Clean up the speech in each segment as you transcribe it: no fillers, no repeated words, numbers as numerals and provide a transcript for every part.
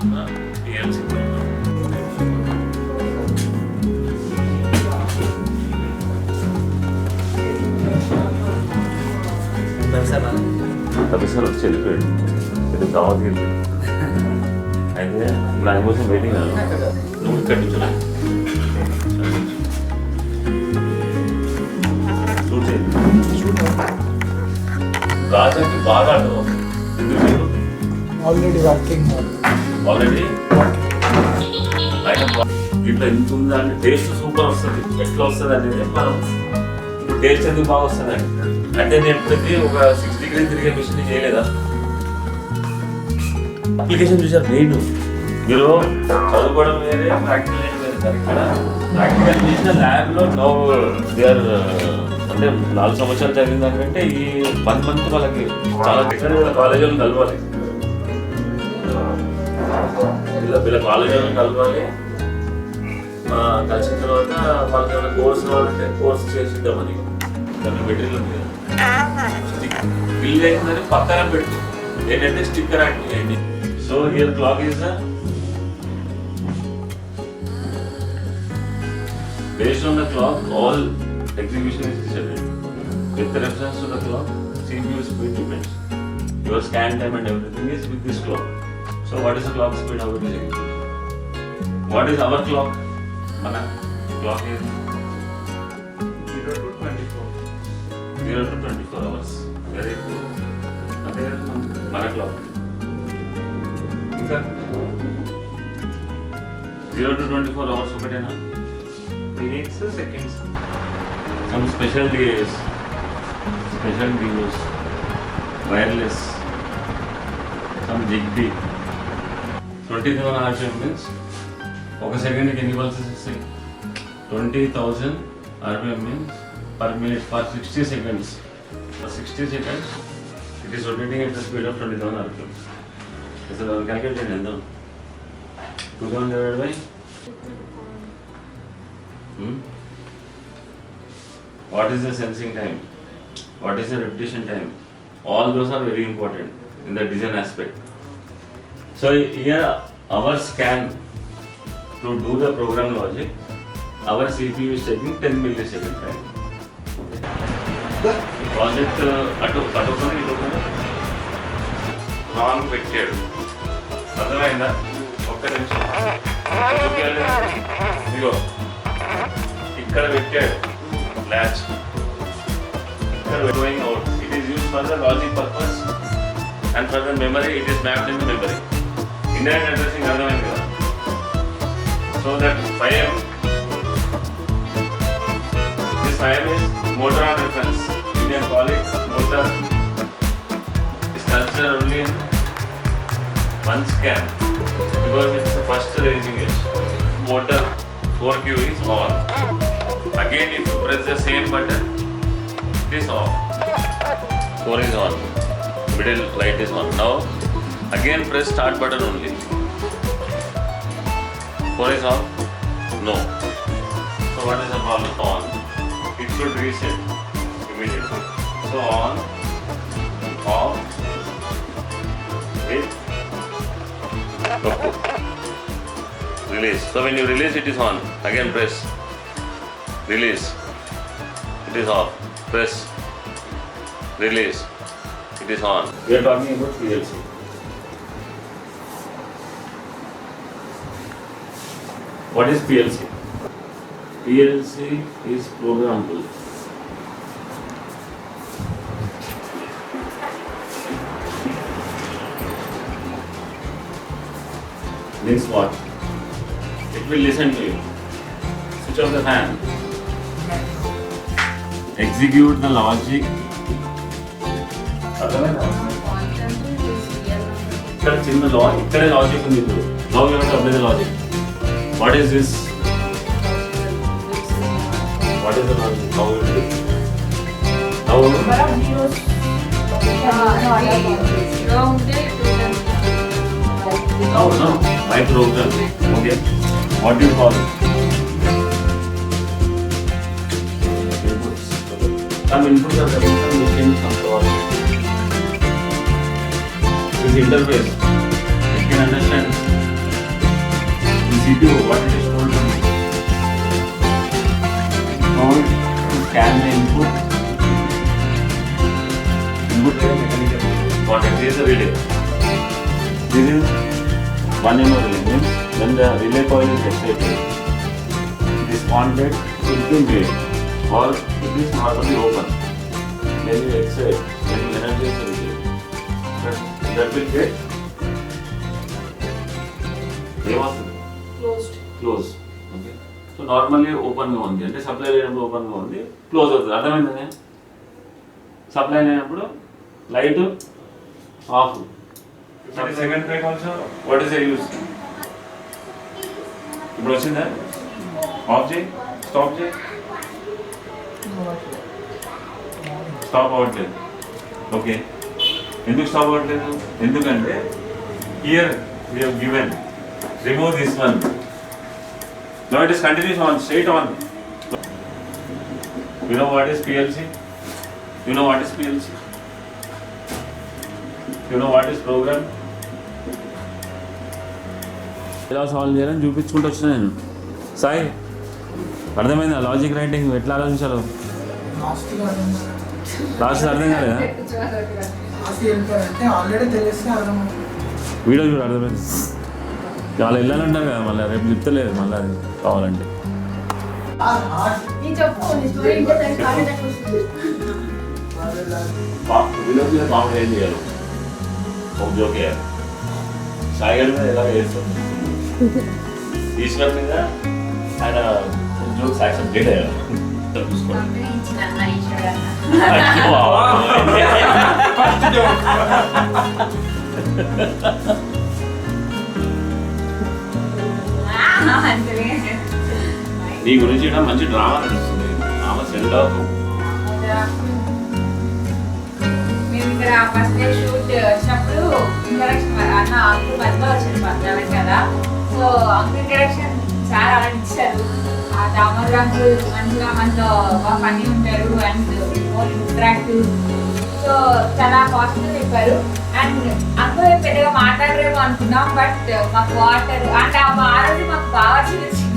ఉన్న PLC professor వచ్చి వెళ్ళిపోయాడు. ఇది దావత్ వెళ్ళిపోయాడు. అయితే నా కోసం వెయిటింగ్ నువ్వు ఇక్కడ నుంచి రాజాకి బాగా అర్థం ఆల్రెడీ వర్కింగ్ ఆల్రెడీ ఇట్లా ఎంత ఉందా అంటే టేస్ట్ సూపర్ వస్తుంది. ఎట్లా వస్తుంది అనేది మనం టేస్ట్ ఎందుకు బాగా వస్తుంది అంటే నేను ఎప్పుడైతే ఒక 6 డిగ్రీ తిరిగే మిషన్ చేయలేదా అప్లికేషన్ చూసారు. మెయిన్ మీరు చదువుకోవడం వేరే ప్రాక్టికల్ వేరే. ఇక్కడ ప్రాక్టికల్ చేసిన ల్యాబ్లో నో దే ఆర్ అంటే 4 సంవత్సరాలు చదివిన దానికంటే ఈ 1 మంత్ వాళ్ళకి చాలా కాలేజీలో కలవాలి. వీళ్ళ కాలేజీలో కలవాలి. కలిసిన తర్వాత వాళ్ళకి ఏమైనా కోర్స్ కావాలంటే కోర్స్ చేసిద్దామని దాని మెటీరియల్ బిల్ అయిందని పక్కన పెట్టు ఏంటంటే స్టిక్కర్ యాక్ట్ చేయండి. So here clock is based on the clock all execution is decided. With reference to the clock, CPU speed depends. Your scan time and everything is with this clock. So what is the clock speed? How it is executed? What is our clock? Mana clock is 0 to 24. 0 to 24 hours. Very good. That is mana clock. Inka 0 to 24 hours okatena. Minutes, seconds. Some special DAs, special DOs, wireless, some Zigbee. 20,000 RPM means ఒక సెకండ్కి ఎన్ని pulses ఇస్తాయి? 20,000 RPM means per minute for 60 seconds. For 60 seconds, it is rotating at the speed of 20,000 RPM. So calculate it ఎంత? 2,000 divided by what is the sensing time? What is the repetition time? All those are very important in the design aspect. So here our scan to do the program logic, our CPU is taking 10 millisecond time. Project అటుకొని wrong పెట్టాడు. అర్థమైందా? ఒక్క నిమిషం ఇదిగో ఇక్కడ పెట్టాడు latch. Going out. It is used for the logic purpose and for the memory. It is mapped into memory. Indirect addressing అర్థమైంది కదా. So that 5M, this 5M is motor on reference. You can call it motor. It's considered only in one scan because it's the first ranging edge. Motor 4Q is on. Again, if you press the same button, it is off. 4 is on. Middle light is on. Now, again press start button only. 4 is off? No. So what is the problem? On. It should reset immediately. So on, off, with, release. So when you release, it is on. Again press. Release. It is off. Press. Release. It is on. We are talking about PLC. What is PLC? PLC is programmable. Means what? It will listen to you. Switch off the fan. Execute the logic. ఇక్కడ చిన్న logic ఇక్కడే logic ఉంది. ఇప్పుడు now you have to apply the logic. What is this? What is the logic? How will do it? Now no my program. Okay, what do you call it? Some inputs are coming from machine, some logic. This interface, you can understand you what it is told to me. Told to scan the input. Input mechanical. Contact. This is the relay. This is 1 mm relay. Means when the relay coil is excited, this contact will be made or it is normally open. When you excite, when you energize the relay, that will get close. Okay, so normally ఓపెన్గా ఉంది అంటే supply లేనప్పుడు ఓపెన్గా ఉంది, close అవుతుంది. అర్థమైంది? Supply లేనప్పుడు light of. Second break also what is the use? ఇప్పుడు వచ్చిందా? ఆఫ్ చేయి, స్టాప్ చేయి. స్టాప్ అవ్వట్లేదు. ఓకే, ఎందుకు స్టాప్ అవ్వట్లేదు? ఎందుకంటే here we have given remove this one. Now it is continuous on, straight on. You know what is PLC? You know what is PLC? You know what is program? ఎలా solve చేయాలని చూపించుకుంటూ వచ్చిన నేను. సాయి, అర్థమైందా logic writing ఎట్లా ఆలోచించాలో? Last అర్థం కాలేదా? Video చూడ అర్థమైంది. వాళ్ళు వెళ్ళాలంటారు కదా, మళ్ళీ రేపు చెప్తలేదు మళ్ళీ అది కావాలంటే. మామూలు ఏం చేయాలి? ఒక జోక్ వేయాలి. సాయిగడ్ మీద ఎలా వేస్తాం? ఈశ్వర్ మీద ఆయన జోక్ యాక్సెప్ట్ చేయాలి. చూసుకోండి. నీ గురించి మంచి డ్రామా నడుస్తుంది. ఆమె సెండ్ ఆఫ్ మేము ఇక్కడ ఫస్ట్ డే షూట్ వచ్చినప్పుడు ఇంట్రడక్షన్ అన్న అంకుల్ మధ్యలో వచ్చింది పద్నాలుగు కదా. సో అంకుల్ ఇంట్రడక్షన్ చాలా అనిపించారు. ఆ దామోదర్ అంకుల్ మంచిగా మనతో బాగా ఫన్నీ ఉంటారు అండ్ మోర్ ఇంటరాక్టివ్. సో చాలా పాజిటివ్ చెప్పారు. అండ్ అంకుల్ పెద్దగా మాట్లాడరేమో అనుకున్నాం, బట్ మాకు వాటర్ అంటే ఆ రోజు మాకు బాగా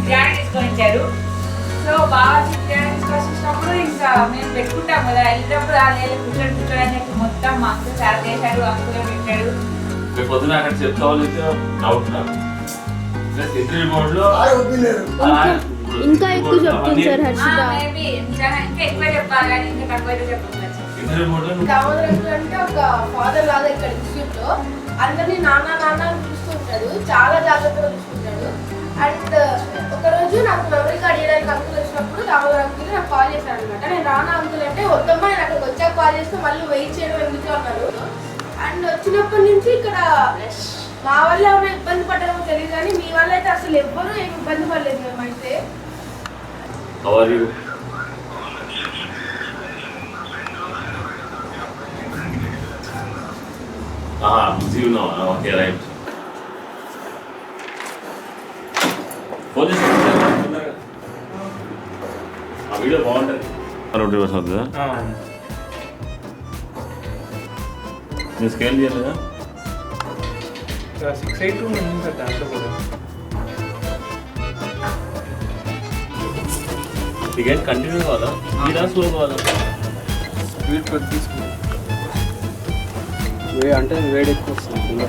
బిర్యానీ తీసుకొని ఇచ్చారు. సో బాగా బిర్యానీ తీసుకొని వచ్చినప్పుడు ఇంకా మేము పెట్టుకుంటాం కదా, వెళ్ళినప్పుడు ఆ లేదు కూర్చొని అని చెప్పి మొత్తం మా అంకుల్ చాలా చేశారు. అంకులే పెట్టాడు. పొద్దున అక్కడ చెప్తావాలి డౌట్ నాకు. ఇంకా ఎక్కువ చెప్తుంది సార్ హర్షిత. మేబీ ఇంకా ఎక్కువ చెప్పాలి కానీ ఇంకా తక్కువ అయితే చెప్పాలి. దామోదర్ అంకుల్ అంటే ఒక ఫాదర్ లాగా ఇక్కడ ఇన్స్టిట్యూట్ లో అందరినీ నాన్న నాన్న చూస్తుంటాడు, చాలా జాగ్రత్తగా చూసుకుంటాడు. అండ్ ఒకరోజు నాకు మెమరీ కార్డ్ ఇవ్వడానికి అంకుల్ వచ్చినప్పుడు దామోదర్ అంకుల్ నాకు కాల్ చేశాడు అనమాట. నేను రానా అంకుల్ అంటే వద్దమ్మా, నేను అక్కడికి వచ్చాక కాల్ చేస్తే మళ్ళీ వెయిట్ చేయడం ఎందుకు అన్నారు. అండ్ వచ్చినప్పటి నుంచి ఇక్కడ మా వల్ల ఏమైనా ఇబ్బంది పడ్డామో తెలియదు కానీ మీ వల్ల అయితే అసలు ఎవ్వరూ ఏమి ఇబ్బంది పడలేదు. మేమైతే బిజీ ఉన్నావా? Okay, right. ఫోన్ చేసి ఆ వీడియో బాగుంటుంది. 20% అవుతుందా? నేను స్కేల్ చేయలేదా? 682 ఉంది సార్ దాంట్లో కూడా. ఇక కంటిన్యూ కావాలా? మీరా స్లో కావాలా? స్పీడ్ తీసుకున్నాం అంటే వేడి ఎక్కువ వస్తుంది.